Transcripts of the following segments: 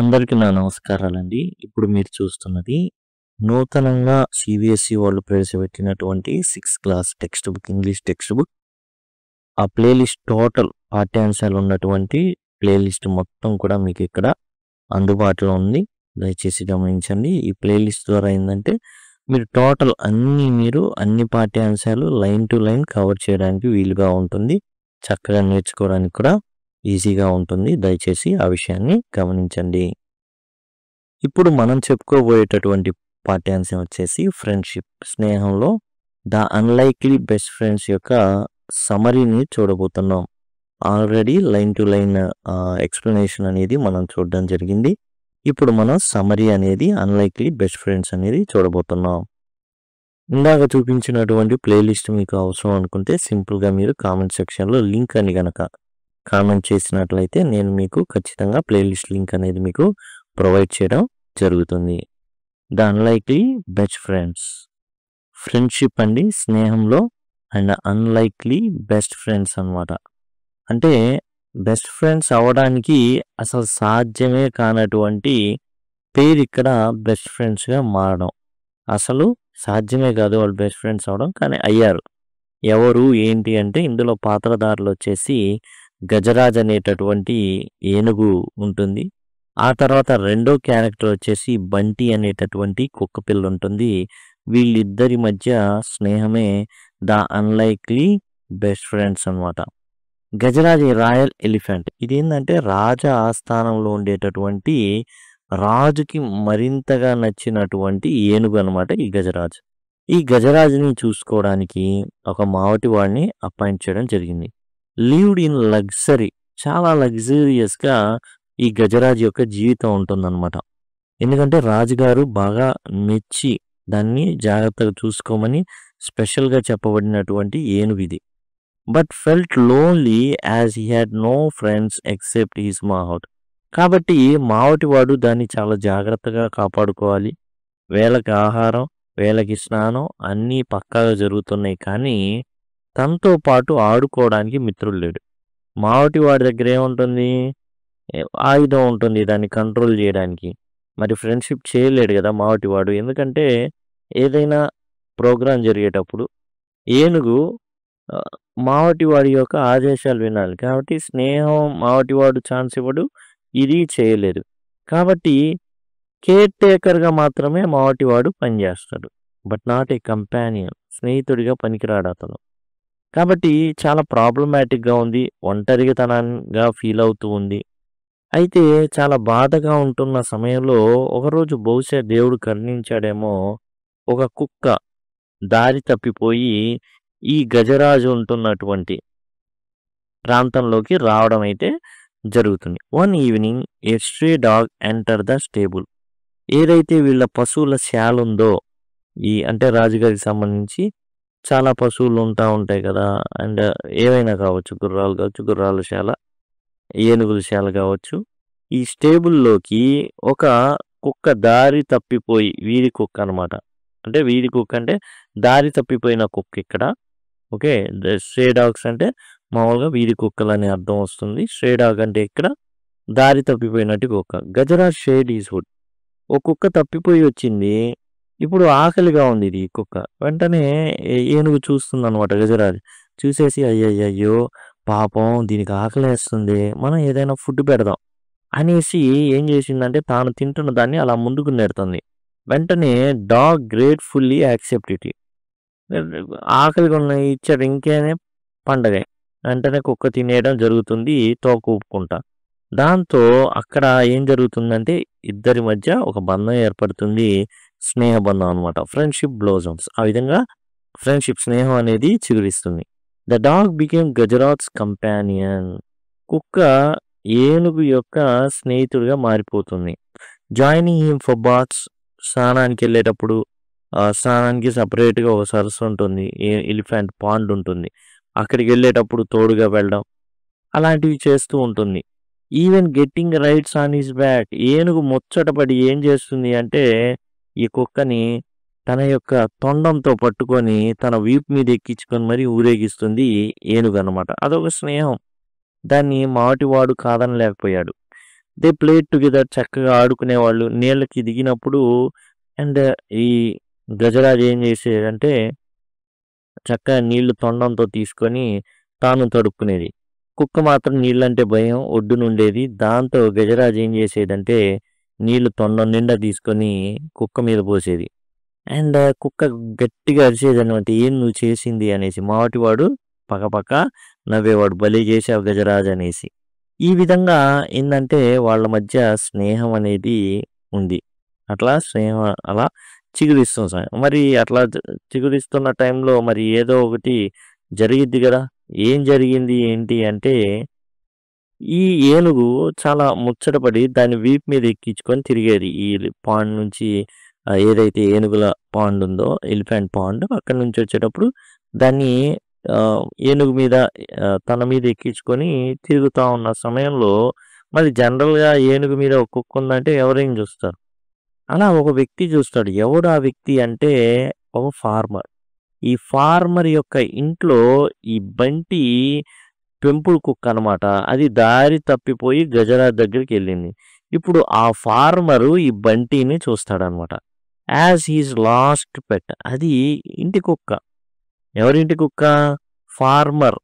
అందరికీ నా నమస్కారాలండి. ఇప్పుడు మీరు చూస్తున్నది నూతనంగా సీబీఎస్ఈ వాళ్ళు ప్రవేశపెట్టినటువంటి 6th class text book, English text book. ఆ ప్లేలిస్ట్ టోటల్ పాఠ్యాంశాలు ఉన్నటువంటి ప్లేలిస్ట్ మొత్తం కూడా మీకు ఇక్కడ అందుబాటులో ఉంది. దయచేసి గమనించండి. ఈ ప్లేలిస్ట్ ద్వారా ఏంటంటే మీరు టోటల్ అన్ని పాఠ్యాంశాలు లైన్ టు లైన్ కవర్ చేయడానికి వీలుగా ఉంటుంది. చక్కగా నేర్చుకోవడానికి కూడా ఈజీగా ఉంటుంది. దయచేసి ఆ విషయాన్ని గమనించండి. ఇప్పుడు మనం చెప్పుకోబోయేటటువంటి పాఠ్యాంశం వచ్చేసి ఫ్రెండ్షిప్, స్నేహంలో ద అన్లైక్లీ బెస్ట్ ఫ్రెండ్స్ యొక్క సమరీని చూడబోతున్నాం. Already line to line explanation అనేది మనం చూడడం జరిగింది. ఇప్పుడు మనం సమరీ అనేది అన్లైక్లీ బెస్ట్ ఫ్రెండ్స్ అనేది చూడబోతున్నాం. ఇందాక చూపించినటువంటి ప్లేలిస్ట్ మీకు అవసరం అనుకుంటే సింపుల్గా మీరు కామెంట్ సెక్షన్లో లింక్ అని గనక కామెంట్ చేసినట్లయితే నేను మీకు ఖచ్చితంగా ప్లేలిస్ట్ లింక్ అనేది మీకు ప్రొవైడ్ చేయడం జరుగుతుంది. The unlikely best friends, friendship అండి స్నేహంలో, అండ్ అన్లైక్లీ బెస్ట్ ఫ్రెండ్స్ అన్నమాట. అంటే బెస్ట్ ఫ్రెండ్స్ అవ్వడానికి అసలు సాధ్యమే కానటువంటి పేరు ఇక్కడ బెస్ట్ ఫ్రెండ్స్గా మారడం. అసలు సాధ్యమే కాదు వాళ్ళు బెస్ట్ ఫ్రెండ్స్ అవ్వడం, కానీ అయ్యారు. ఎవరు ఏంటి అంటే ఇందులో పాత్రధారులు వచ్చేసి గజరాజ్ అనేటటువంటి ఏనుగు ఉంటుంది. ఆ తర్వాత రెండో క్యారెక్టర్ వచ్చేసి బంటి అనేటటువంటి కుక్క పిల్ల ఉంటుంది. వీళ్ళిద్దరి మధ్య స్నేహమే ద అన్లైక్లీ బెస్ట్ ఫ్రెండ్స్ అన్నమాట. గజరాజ్ రాయల్ ఎలిఫెంట్, ఇదేంటంటే రాజా ఆస్థానంలో ఉండేటటువంటి రాజుకి మరింతగా నచ్చినటువంటి ఏనుగు అనమాట ఈ గజరాజ్. ఈ గజరాజుని చూసుకోవడానికి ఒక మావటి వాడిని అపాయింట్ చేయడం జరిగింది. లివ్డ్ ఇన్ లగ్జరీ, చాలా లగ్జూరియస్గా ఈ గజరాజు యొక్క జీవితం ఉంటుందన్నమాట. ఎందుకంటే రాజుగారు బాగా మెచ్చి దాన్ని జాగ్రత్తగా చూసుకోమని స్పెషల్గా చెప్పబడినటువంటి ఏనుగు ఇది. But felt lonely as he had no friends except his mahout. కాబట్టి మావటివాడు దాన్ని చాలా జాగ్రత్తగా కాపాడుకోవాలి. వేళకి ఆహారం, వేళకి స్నానం అన్నీ పక్కాగా జరుగుతున్నాయి, కానీ తనతో పాటు ఆడుకోవడానికి మిత్రుడు లేడు. మావటివాడి దగ్గర ఏముంటుంది? ఆయుధం ఉంటుంది దాన్ని కంట్రోల్ చేయడానికి. మరి ఫ్రెండ్షిప్ చేయలేడు కదా మావటివాడు. ఎందుకంటే ఏదైనా ప్రోగ్రాం జరిగేటప్పుడు ఏనుగు మావటివాడి యొక్క ఆదేశాలు వినాలి. కాబట్టి స్నేహం మావటివాడు ఛాన్స్ ఇవ్వడు, ఇది చేయలేదు. కాబట్టి కేర్ టేకర్గా మాత్రమే మావటివాడు పనిచేస్తాడు. బట్ నాట్ ఏ కంపానియన్, స్నేహితుడిగా పనికిరాడు అతను. కాబట్టి చాలా ప్రాబ్లమాటిక్గా ఉంది, ఒంటరిగా ఫీల్ అవుతూ ఉంది. అయితే చాలా బాధగా ఉంటున్న సమయంలో ఒకరోజు బహుశా దేవుడు కరుణించాడేమో, ఒక కుక్క దారి తప్పిపోయి ఈ గజరాజు ఉంటున్నటువంటి ప్రాంతంలోకి రావడం అయితే జరుగుతుంది. One evening A stray dog enter the stable. ఏదైతే వీళ్ళ పశువుల శాల ఉందో, అంటే రాజుగారికి సంబంధించి చాలా పశువులు ఉంటాయి కదా, అండ్ ఏవైనా కావచ్చు, గుర్రాలు కావచ్చు, గుర్రాల శాల, ఏనుగుల శాల కావచ్చు. ఈ స్టేబుల్లోకి ఒక కుక్క దారి తప్పిపోయి, వీధి కుక్క అనమాట. అంటే వీధి కుక్క అంటే దారి తప్పిపోయిన కుక్క ఇక్కడ. ఓకే, స్ట్రే డాగ్స్ అంటే మామూలుగా వీధి కుక్కలు అనే అర్థం వస్తుంది. స్ట్రే డాగ్ అంటే ఇక్కడ దారి తప్పిపోయినట్టు కుక్క. గజరాజ్ షేడ్ ఈజ్ హుడ్, ఓ కుక్క తప్పిపోయి వచ్చింది, ఇప్పుడు ఆకలిగా ఉంది ఇది కుక్క. వెంటనే ఏనుగు చూస్తుంది అనమాట. గజరాజ్ చూసేసి అయ్యయ్యో పాపం దీనికి ఆకలేస్తుంది, మనం ఏదైనా ఫుడ్ పెడదాం అనేసి ఏం చేసిందంటే తాను తింటున్న దాన్ని అలా ముందుకు నెడుతుంది. వెంటనే డాగ్ గ్రేట్ఫుల్లీ యాక్సెప్ట్ ఇట్. ఆకలిగా ఉన్నాయి ఇచ్చాడు, ఇంకేనే పండగ. వెంటనే కుక్క తినేయడం జరుగుతుంది తోక ఊపుకుంటా. దాంతో అక్కడ ఏం జరుగుతుందంటే ఇద్దరి మధ్య ఒక బంధం ఏర్పడుతుంది, స్నేహబంధం అనమాట. Friendship blossoms. ఆ విధంగా ఫ్రెండ్షిప్, స్నేహం అనేది చిగురిస్తుంది. The dog became Gajraj companion. కుక్క ఏనుగు యొక్క స్నేహితుడిగా మారిపోతుంది. జాయినింగ్ హిమ్ ఫర్ బాత్స్, స్నానానికి వెళ్ళేటప్పుడు స్నానానికి సపరేట్గా ఒక సరస్సు ఉంటుంది, ఎలిఫెంట్ పాండ్ ఉంటుంది, అక్కడికి వెళ్ళేటప్పుడు తోడుగా వెళ్ళడం అలాంటివి చేస్తూ ఉంటుంది. Even getting rides on his back. ఏనుగు ముచ్చటపడి ఏం చేస్తుంది అంటే ఈ కుక్కని తన యొక్క తొండంతో పట్టుకొని తన వీపు మీద ఎక్కించుకొని మరీ ఊరేగిస్తుంది ఏనుగు అనమాట. అదొక స్నేహం. దాన్ని మావటివాడు కాదనలేకపోయాడు. దే ప్లేడ్ టుగెదర్ చక్కగా ఆడుకునేవాళ్ళు. నీళ్ళకి దిగినప్పుడు అండ్ ఈ గజరాజు ఏం చేసేదంటే చక్కగా నీళ్లు తొండంతో తీసుకొని తాను తడుపుకునేది. కుక్క మాత్రం నీళ్ళంటే భయం ఒడ్డునుండేది. దాంతో గజరాజు ఏం చేసేదంటే నీళ్లు తొండం నిండా తీసుకొని కుక్క మీద పోసేది. అండ్ కుక్క గట్టిగా అరిచేదనమాట. "ఏం నువ్వు చేసింది" అనేసి. మావటివాడు పకపక నవ్వేవాడు. "భలే చేశావు గజరాజు" అనేసి. ఈ విధంగా ఏందంటే వాళ్ళ మధ్య స్నేహం అనేది ఉంది. అట్లా స్నేహం అలా చిగురిస్తుంది. మరి అట్లా చిగురిస్తున్న టైంలో మరి ఏదో ఒకటి జరిగిద్ది గదా! ఏం జరిగింది ఏంటి అంటే ఈ ఏనుగు చాలా ముచ్చటపడి దాన్ని వీపు మీద ఎక్కించుకొని తిరిగేది. ఈ పాండ్ నుంచి ఏదైతే ఏనుగుల పాండ్ ఉందో ఎలిఫెంట్ పాండ్ అక్కడి నుంచి వచ్చేటప్పుడు దాన్ని ఏనుగు మీద తన మీద ఎక్కించుకొని తిరుగుతా ఉన్న సమయంలో మరి జనరల్‌గా ఏనుగు మీద ఒక కుక్క ఉందంటే ఎవరేం చూస్తారు? అలా ఒక వ్యక్తి చూస్తాడు. ఎవరు ఆ వ్యక్తి అంటే ఒక ఫార్మర్. ఈ ఫార్మర్ యొక్క ఇంట్లో ఈ బంటి పెంపుడు కుక్క అనమాట. అది దారి తప్పిపోయి గజరాజు దగ్గరికెళ్ళింది. ఇప్పుడు ఆ ఫార్మరు ఈ బంటిని చూస్తాడనమాట. As his lost pet. అది ఇంటి కుక్క. ఎవరింటి కుక్క? ఫార్మర్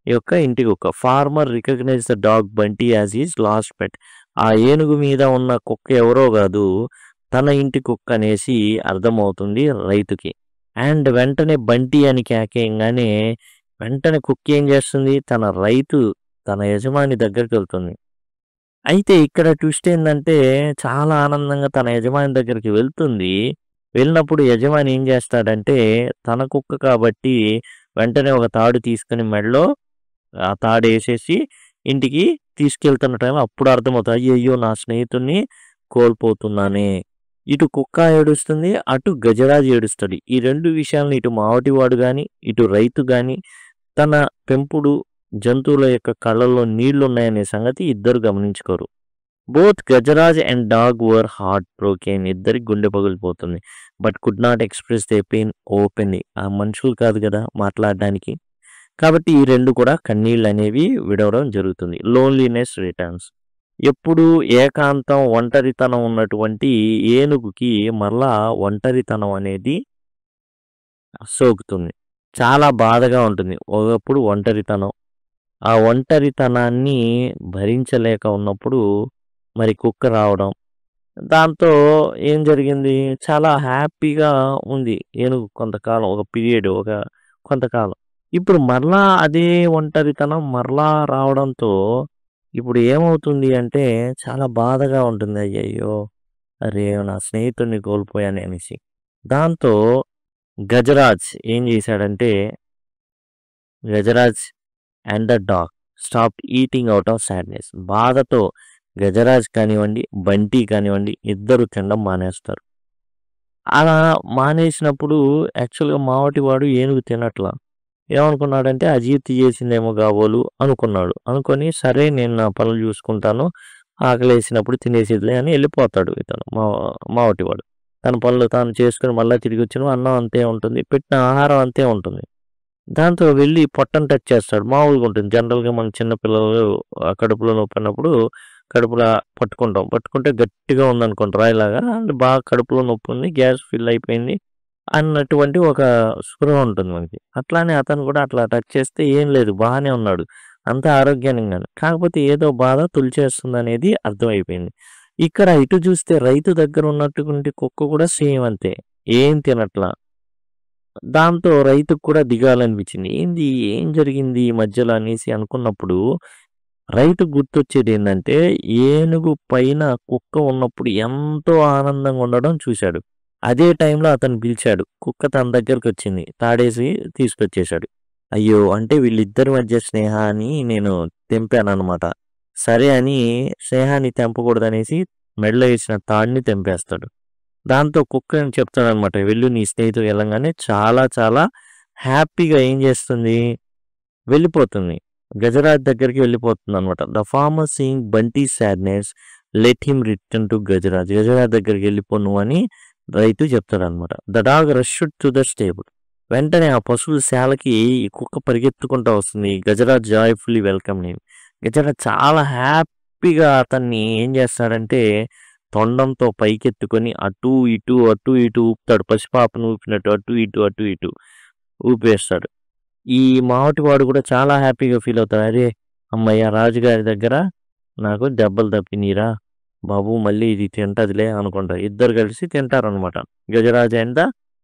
యొక్క ఇంటి కుక్క. Farmer recognise the dog Bunty as his lost pet. ఆ ఏనుగు మీద ఉన్న కుక్క ఎవరో కాదు, తన ఇంటి కుక్క అనేసి అర్థమవుతుంది రైతుకి. అండ్ వెంటనే బంటి అని కేకేయంగానే వెంటనే కుక్క ఏం చేస్తుంది? తన యజమాని దగ్గరికి వెళ్తుంది. అయితే ఇక్కడ ట్విస్ట్ ఏందంటే చాలా ఆనందంగా తన యజమాని దగ్గరికి వెళ్తుంది. వెళ్ళినప్పుడు యజమాని ఏం చేస్తాడంటే తన కుక్క కాబట్టి వెంటనే ఒక తాడు తీసుకొని మెడలో ఆ తాడేసేసి ఇంటికి తీసుకెళ్తున్న టైంలో అప్పుడు అర్థమవుతుంది. అయ్యయ్యో! నా స్నేహితుడిని కోల్పోతున్నానే. ఇటు కుక్క ఏడుస్తుంది. అటు గజరాజు ఏడుస్తాడు. ఈ 2 విషయాలను ఇటు మావటివాడు గాని, ఇటు రైతు గాని తన పెంపుడు జంతువుల యొక్క కళ్ళల్లో నీళ్లున్నాయనే సంగతి ఇద్దరు గమనించుకోరు. Both Gajraj and dog were heart broken. ఇద్దరికి గుండె పగిలిపోతుంది. But could not express the pain openly. ఆ మనుషులు కాదు గదా మాట్లాడడానికి. కాబట్టి ఈ 2 కూడా కన్నీళ్ళనేవి విడవడం జరుగుతుంది. Loneliness returns. ఎప్పుడు ఏకాంతం, ఒంటరితనం ఉన్నటువంటి ఏనుగుకి మరలా ఒంటరితనం అనేది సోకుతుంది. చాలా బాధగా ఉంటుంది. ఒకప్పుడు ఒంటరితనం. ఆ ఒంటరితనాన్ని భరించలేక ఉన్నప్పుడు మరి కుక్క రావడం. దాంతో ఏం జరిగింది? చాలా హ్యాపీగా ఉంది ఏనుగు కొంతకాలం. ఒక పీరియడ్ కొంతకాలం. ఇప్పుడు మరలా అదే ఒంటరితనం మరలా రావడంతో ఇప్పుడు ఏమవుతుంది అంటే చాలా బాధగా ఉంటుంది. అయ్యయ్యో! అరే! నా స్నేహితుడిని కోల్పోయానే అనేసి. దాంతో గజరాజ్ ఏం చేశాడంటే Gajraj and the dog stopped eating out of sadness. బాధతో గజరాజ్ కానివ్వండి, బంటి కానివ్వండి ఇద్దరు తినడం మానేస్తారు. అలా మానేసినప్పుడు యాక్చువల్‌గా మావటివాడు ఏనుగు తినట్లా. ఏమనుకున్నాడంటే అజీర్తి చేసిందేమో కాబోలు అనుకున్నాడు. అనుకొని సరే నేను నా పనులు చూసుకుంటాను. ఆకలేసినప్పుడు తినేసిద్దిలే అని వెళ్ళిపోతాడు ఇతను మావటివాడు. తన పనులు తాను చేసుకొని మళ్ళా తిరిగొచ్చిన అన్నం అంతే ఉంటుంది. పెట్టిన ఆహారం అంతే ఉంటుంది. దాంతో వెళ్ళి పొట్టను టచ్ చేస్తాడు. మామూలుగా ఉంటుంది. జనరల్‌గా మన చిన్న పిల్లలు కడుపులో నొప్పన్నప్పుడు కడుపులో పట్టుకుంటాం. పట్టుకుంటే గట్టిగా ఉందనుకోండి రాయిలాగా అంటే బాగా కడుపులో నొప్పి ఉంది. గ్యాస్ ఫిల్ అయిపోయింది అన్నటువంటి ఒక స్పృహ ఉంటుంది మనకి. అట్లానే అతను కూడా అట్లా టచ్ చేస్తే ఏం లేదు బాగానే ఉన్నాడు. అంతా ఆరోగ్యంగానే. కాకపోతే ఏదో బాధ తొలిచేస్తుందనేది అర్థమైపోయింది. ఇక్కడ ఇటు చూస్తే రైతు దగ్గర ఉన్నటువంటి కుక్క కూడా సేమ్ అంతే. ఏం తినట్లా. దాంతో రైతుకు కూడా దిగాలనిపించింది. ఏంది? ఏం జరిగింది ఈ మధ్యలో అనేసి అనుకున్నప్పుడు రైతుకు గుర్తొచ్చేదేందంటే ఏనుగు పైన కుక్క ఉన్నప్పుడు ఎంతో ఆనందంగా ఉండడం చూశాడు. అదే టైంలో అతను పిలిచాడు. కుక్క తన దగ్గరకొచ్చింది. తాడేసి తీసుకొచ్చేశాడు. అయ్యో! అంటే వీళ్ళిద్దరి మధ్య స్నేహాన్ని నేను తెంపాననమాట. సరే అని స్నేహాన్ని తెంపకూడదనేసి మెడలో ఏసిన తాడుని తెంపేస్తాడు. దాంతో కుక్క చెప్తాడనమాట. వెళ్ళు నీ స్నేహితుడు వెళ్ళంగానే చాలా చాలా హ్యాపీగా ఏం చేస్తుంది? వెళ్ళిపోతుంది. గజరాజ్ దగ్గరికి వెళ్ళిపోతుందనమాట. The farmer seeing Bunty sadness let him return to Gajraj. Gajraj దగ్గరికి వెళ్ళిపో నువ్వని రైతు చెప్తాడనమాట. The dog rushed to the stable. వెంటనే ఆ పశువుల శాలకి ఈ కుక్క పరిగెత్తుకుంటూ వస్తుంది. Gajraj joyfully welcomed him. Gajraj చాలా హ్యాపీగా అతన్ని ఏం చేస్తాడంటే తొండంతో పైకెత్తుకొని అటు ఇటు ఊపుతాడు. పసిపాపను ఊపినట్టు అటు ఇటు ఊపేస్తాడు. ఈ మావటివాడు కూడా చాలా హ్యాపీగా ఫీల్ అవుతాడు. అరే హమ్మయ్య! రాజుగారి దగ్గర నాకు దెబ్బలు తప్పినీరా బాబు, మళ్ళీ ఇది తింటదిలే అనుకుంటారు. ఇద్దరు కలిసి తింటారనమాట. Gajraj and the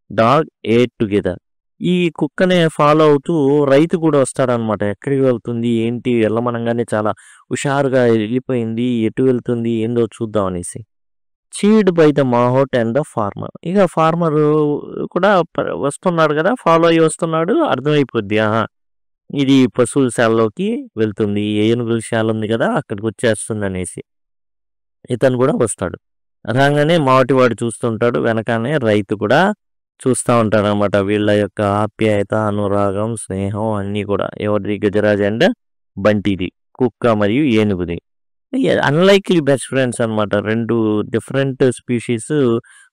dog ate together. ఈ కుక్కనే ఫాలో అవుతూ రైతు కూడా వస్తాడనమాట. ఎక్కడికి వెళ్తుంది ఏంటి వెళ్ళమనంగానే చాలా హుషారుగా వెళ్ళిపోయింది. ఎటు వెళ్తుంది ఏందో చూద్దాం అనేసి. Cheered by the mahout and the farmer. ఇక ఫార్మర్ కూడా వస్తున్నాడు కదా, ఫాలో అయ్యి వస్తున్నాడు. అర్థమైపోద్ది, ఆహా ఇది పశువుల శాలలోకి వెళ్తుంది, ఏనుగుల శాల ఉంది కదా అక్కడికి వచ్చేస్తుంది అనేసి. ఇతను కూడా వస్తాడు. రాగానే మావటివాడు చూస్తుంటాడు. వెనకానే రైతు కూడా చూస్తూ ఉంటాడు అనమాట. వీళ్ళ యొక్క ఆప్యాయత, అనురాగం, స్నేహం అన్నీ కూడా ఎవరిది? గజరాజ్ అండ్ బంటిది, కుక్క మరియు ఏనుగుది. అన్లైక్లీ బెస్ట్ ఫ్రెండ్స్ అనమాట. రెండు డిఫరెంట్ స్పీషీస్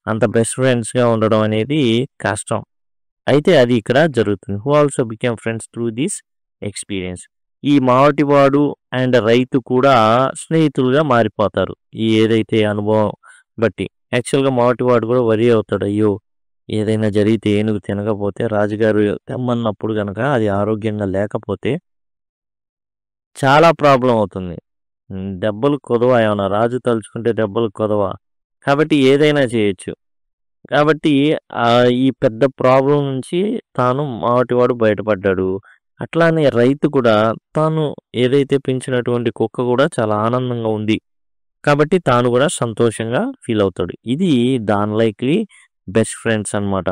అంత బెస్ట్ ఫ్రెండ్స్గా ఉండడం అనేది కష్టం. అయితే అది ఇక్కడ జరుగుతుంది. Who also became friends through this experience. ఈ మావటివాడు అండ్ రైతు కూడా స్నేహితులుగా మారిపోతారు ఈ ఏదైతే అనుభవం బట్టి. యాక్చువల్గా మావటివాడు కూడా వరి అవుతాడు, అయ్యో ఏదైనా జరిగితే ఏనుగు తినకపోతే, రాజుగారు తెమ్మన్నప్పుడు కనుక అది ఆరోగ్యంగా లేకపోతే చాలా ప్రాబ్లం అవుతుంది. దెబ్బలు కొదవా, ఏమన్నా రాజు తలుచుకుంటే దెబ్బలు కొదవా? కాబట్టి ఏదైనా చేయొచ్చు. కాబట్టి ఈ పెద్ద ప్రాబ్లం నుంచి తాను మావటివాడు బయటపడ్డాడు. అట్లానే రైతు కూడా తాను ఏదైతే పెంచినటువంటి కుక్క కూడా చాలా ఆనందంగా ఉంది కాబట్టి తాను కూడా సంతోషంగా ఫీల్ అవుతాడు. ఇది దాని లైక్లీ బెస్ట్ ఫ్రెండ్స్ అనమాట.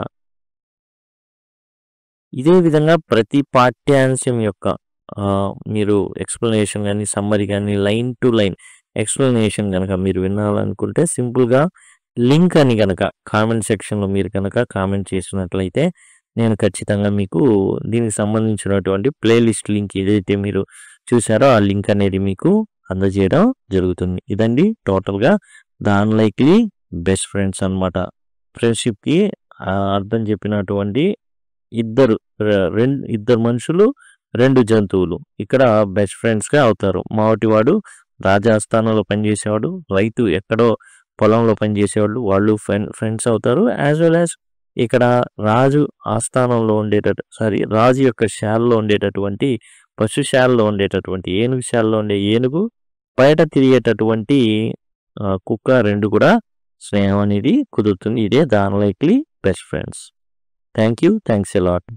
ఇదే విధంగా ప్రతి పాఠ్యాంశం యొక్క మీరు ఎక్స్ప్లెనేషన్ కానీ, సమ్మరీ కానీ, లైన్ టు లైన్ ఎక్స్ప్లెనేషన్ కనుక మీరు వినాలనుకుంటే సింపుల్గా లింక్ అని కనుక కామెంట్ సెక్షన్లో మీరు కనుక కామెంట్ చేసినట్లయితే నేను ఖచ్చితంగా మీకు దీనికి సంబంధించినటువంటి ప్లేలిస్ట్ లింక్ ఏదైతే మీరు చూసారో ఆ లింక్ అనేది మీకు అందజేయడం జరుగుతుంది. ఇదండి టోటల్గా దాని లైక్లీ బెస్ట్ ఫ్రెండ్స్ అనమాట. ఫ్రెండ్షిప్కి అర్థం చెప్పినటువంటి ఇద్దరు మనుషులు, రెండు జంతువులు ఇక్కడ బెస్ట్ ఫ్రెండ్స్గా అవుతారు. మావటివాడు రాజాస్థానంలో పనిచేసేవాడు, రైతు ఎక్కడో పొలంలో పనిచేసేవాళ్ళు, వాళ్ళు ఫ్రెండ్స్ అవుతారు. యాజ్ వెల్ యాజ్ ఇక్కడ రాజు ఆస్థానంలో రాజు యొక్క శాలలో ఉండేటటువంటి పశుశాలలో ఉండేటటువంటి ఏనుగు శాలలో ఉండే ఏనుగు, బయట తిరిగేటటువంటి కుక్క, రెండు కూడా స్నేహం అనేది కుదురుతుంది. ఇదే దాని likely best friends. Thanks a lot.